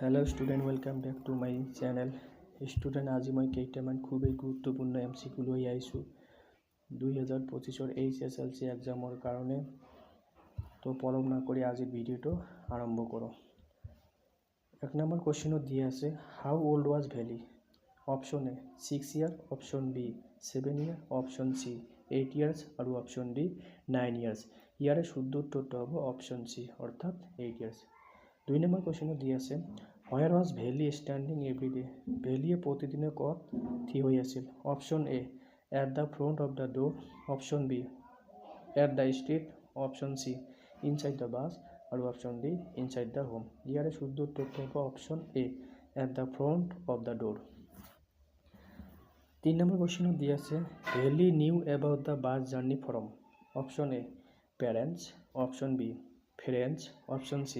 Hello student welcome back to my channel student आज मैं केइटामान खूब गुरुत्वपूर्ण एमसीक्यू লৈ आइছো 2025 HSLC एग्जाমৰ কাৰণে তো পলম না কৰি আজি ভিডিওটো আৰম্ভ কৰো। এক নম্বৰ কোৱেশ্চনত দিয়া আছে how old was Valli. Option A 6 year, option B 7 year, option C 8 years আৰু অপশন ডি 9 ইয়াৰ্স। ইয়াৰে শুদ্ধ উত্তৰটো হ'ব অপশন সি অৰ্থাৎ 8 ইয়াৰ্স। 2 নম্বৰ কোৱেশ্চনত দিয়া আছে Where was Valley standing every day? Valley প্রতিদিনে কত থিয় হৈ আছিল? Option A at the front of the door, Option B at the street, Option C inside the bus আৰু Option D inside the home. ইয়াৰে শুদ্ধ উত্তৰটো হ'ব Option A at the front of the door. 3 number কোৱেশ্চনত দিয়া আছে Valley knew about the bus journey from Option A parents, Option B friends, Option C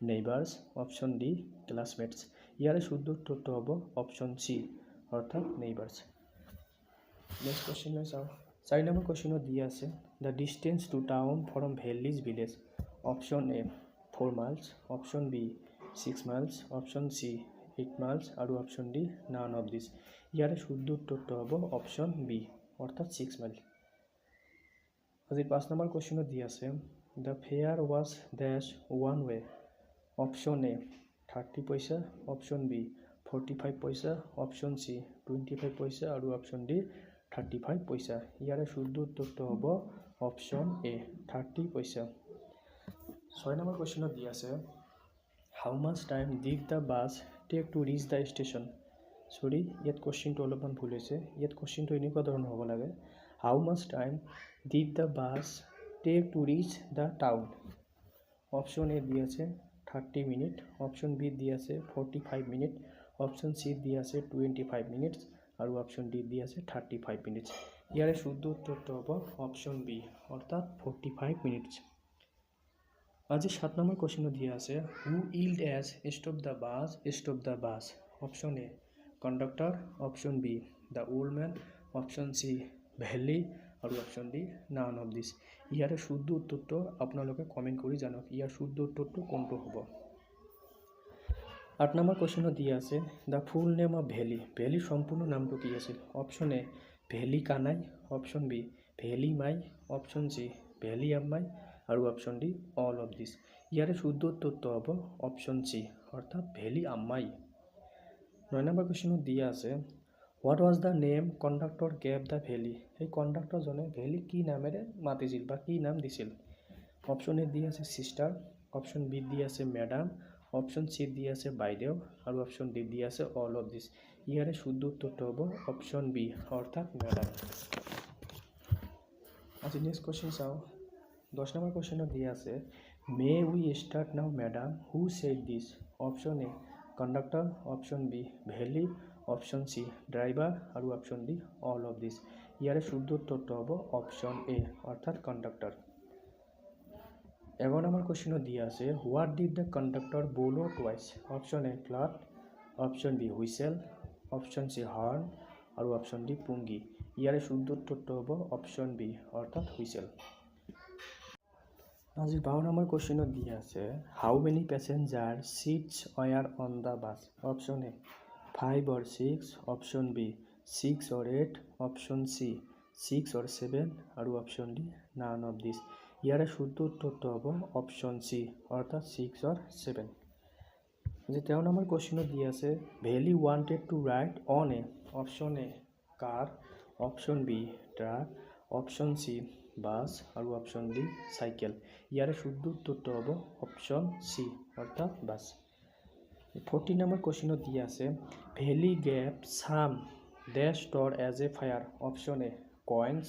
neighbors, Option D classmates. ইয়াৰে শুদ্ধ উত্তৰটো হ'ব অপশন সি অৰ্থাৎ neighbors. নেক্সট কোৱেশ্চন চাও। 4 number কোৱেশ্চনত দিয়া আছে the distance to town from Valley's village. Option A 4 miles, Option B 6 miles, Option C 8 miles আৰু Option D none of this. ইয়াৰে শুদ্ধ উত্তৰটো হ'ব অপশন বি অৰ্থাৎ 6 মাইল। আজি 5 নম্বৰ কোৱেশ্চনত দিয়া আছে the fare was dash one way. Option A 30 পয়সা, Option B 45 পয়সা, Option C 25 পয়সা আৰু Option D 35 পয়সা। ইয়াৰে শুদ্ধ উত্তৰটো হ'ব Option A 30 পয়সা। 6 নম্বৰ কোৱেশ্চনত দিয়া আছে How much time did the bus take to reach the station? Sorry ইয়াত কোৱেশ্চনটো অলপমান ভুল হৈছে। ইয়াত কোৱেশ্চনটো এনেকুৱা ধৰণৰ হ'ব লাগে How much time did the bus take to reach the town? Option A দিয়া আছে 30 মিনিট, অপশন বি দিয়া আছে 45 মিনিট, অপশন সি দিয়া আছে 25 মিনিটস আৰু অপশন ডি দিয়া আছে 35 মিনিটস। ইয়াৰে শুদ্ধ উত্তৰটো হ'ব অপশন বি অৰ্থাৎ 45 মিনিটস। আজি 7 নম্বৰ কোৱেশ্চনত দিয়া আছে who yelled as stop the bus. Option A conductor, option B the old man, option C Valli আৰু option D none of this. ইয়াৰে শুদ্ধ উত্তৰটো আপোনালোকে কমেন্ট কৰি জানক ইয়াৰ শুদ্ধ উত্তৰটো কোনটো হ'ব। 8 নম্বৰ কোৱেশ্চনত দিয়া আছে the full name of Valli. ভ্যালিৰ সম্পূৰ্ণ নামটো কি আছিল? Option A Valli Kanai, option B Valli Mai, option C Valli Ammai আৰু option D all of this. ইয়াৰে শুদ্ধ উত্তৰটো হ'ব অপশন সি অৰ্থাৎ ভ্যালি আম্মাই। 9 নম্বৰ কোৱেশ্চনত দিয়া আছে what was the name conductor gave the valley. এই কণ্ডাক্টৰজনে ভ্যালি কি নামেৰে মাতিছিল বা কি নাম দিছিল? অপশন এ দিয়া আছে সিস্টাৰ, অপশন বি দিয়া আছে ম্যাডাম, অপশন সি দিয়া আছে বাইদেউ আৰু অপশন ডি দিয়া আছে অল অফ দিস। ইয়াৰে শুদ্ধ উত্তৰটো হ'ব অপশন বি অৰ্থাৎ ম্যাডাম। আজি নেক্সট কোৱেশ্চন চাও। 10 নম্বৰ কোৱেশ্চনত দিয়া আছে may we start now madam who said this. Option A conductor, option B Valli, option C driver আৰু option D all of this. ইয়াৰে শুদ্ধ উত্তৰটো হ'ব অপশন এ অৰ্থাৎ কণ্ডাক্টৰ। 11 নম্বৰ কোৱেশ্চনত দিয়া আছে what did the conductor blow twice. Option A flute, option B whistle, option C horn আৰু অপশন ডি পুঙ্গি। ইয়াৰে শুদ্ধ উত্তৰটো হ'ব অপশন বি অৰ্থাৎ হুইসেল। আজি 12 নম্বৰ কোৱেশ্চনত দিয়া আছে how many passenger seats were on the bus. Option A 5 or 6, option B 6 or 8, option C 6 or 7 আৰু option D none of this. ইয়াৰে শুদ্ধ উত্তৰটো হ'ব অপশন সি অৰ্থাৎ 6 or 7। আজি 13 নম্বৰ কোৱেশ্চনত দিয়া আছে Valli wanted to ride on a. Option A car, option B truck, option C bus আৰু অপশন ডি সাইকেল। ইয়াৰে শুদ্ধ উত্তৰটো হ'ব অপশন সি অৰ্থাৎ বাস। 14 নম্বৰ কোৱেশ্চনত দিয়া আছে Valli gave some dash store as a fare. Option A coins,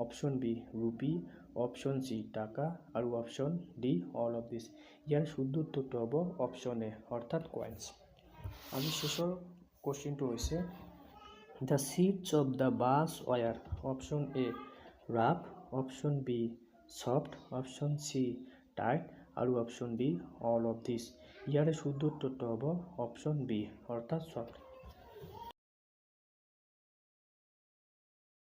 option B rupee, option C taka আৰু option D all of this. ইয়াৰ শুদ্ধ উত্তৰটো হ'ব অপশন এ অৰ্থাৎ কয়েন্স। আজি শেষৰ কোৱেশ্চনটো হৈছে the seats of the bus were. Option A rough, option B soft, option C tight আৰু option D all of this. ইয়াৰে শুদ্ধ উত্তৰটো হ'ব অপশন বি অৰ্থাৎ সফট।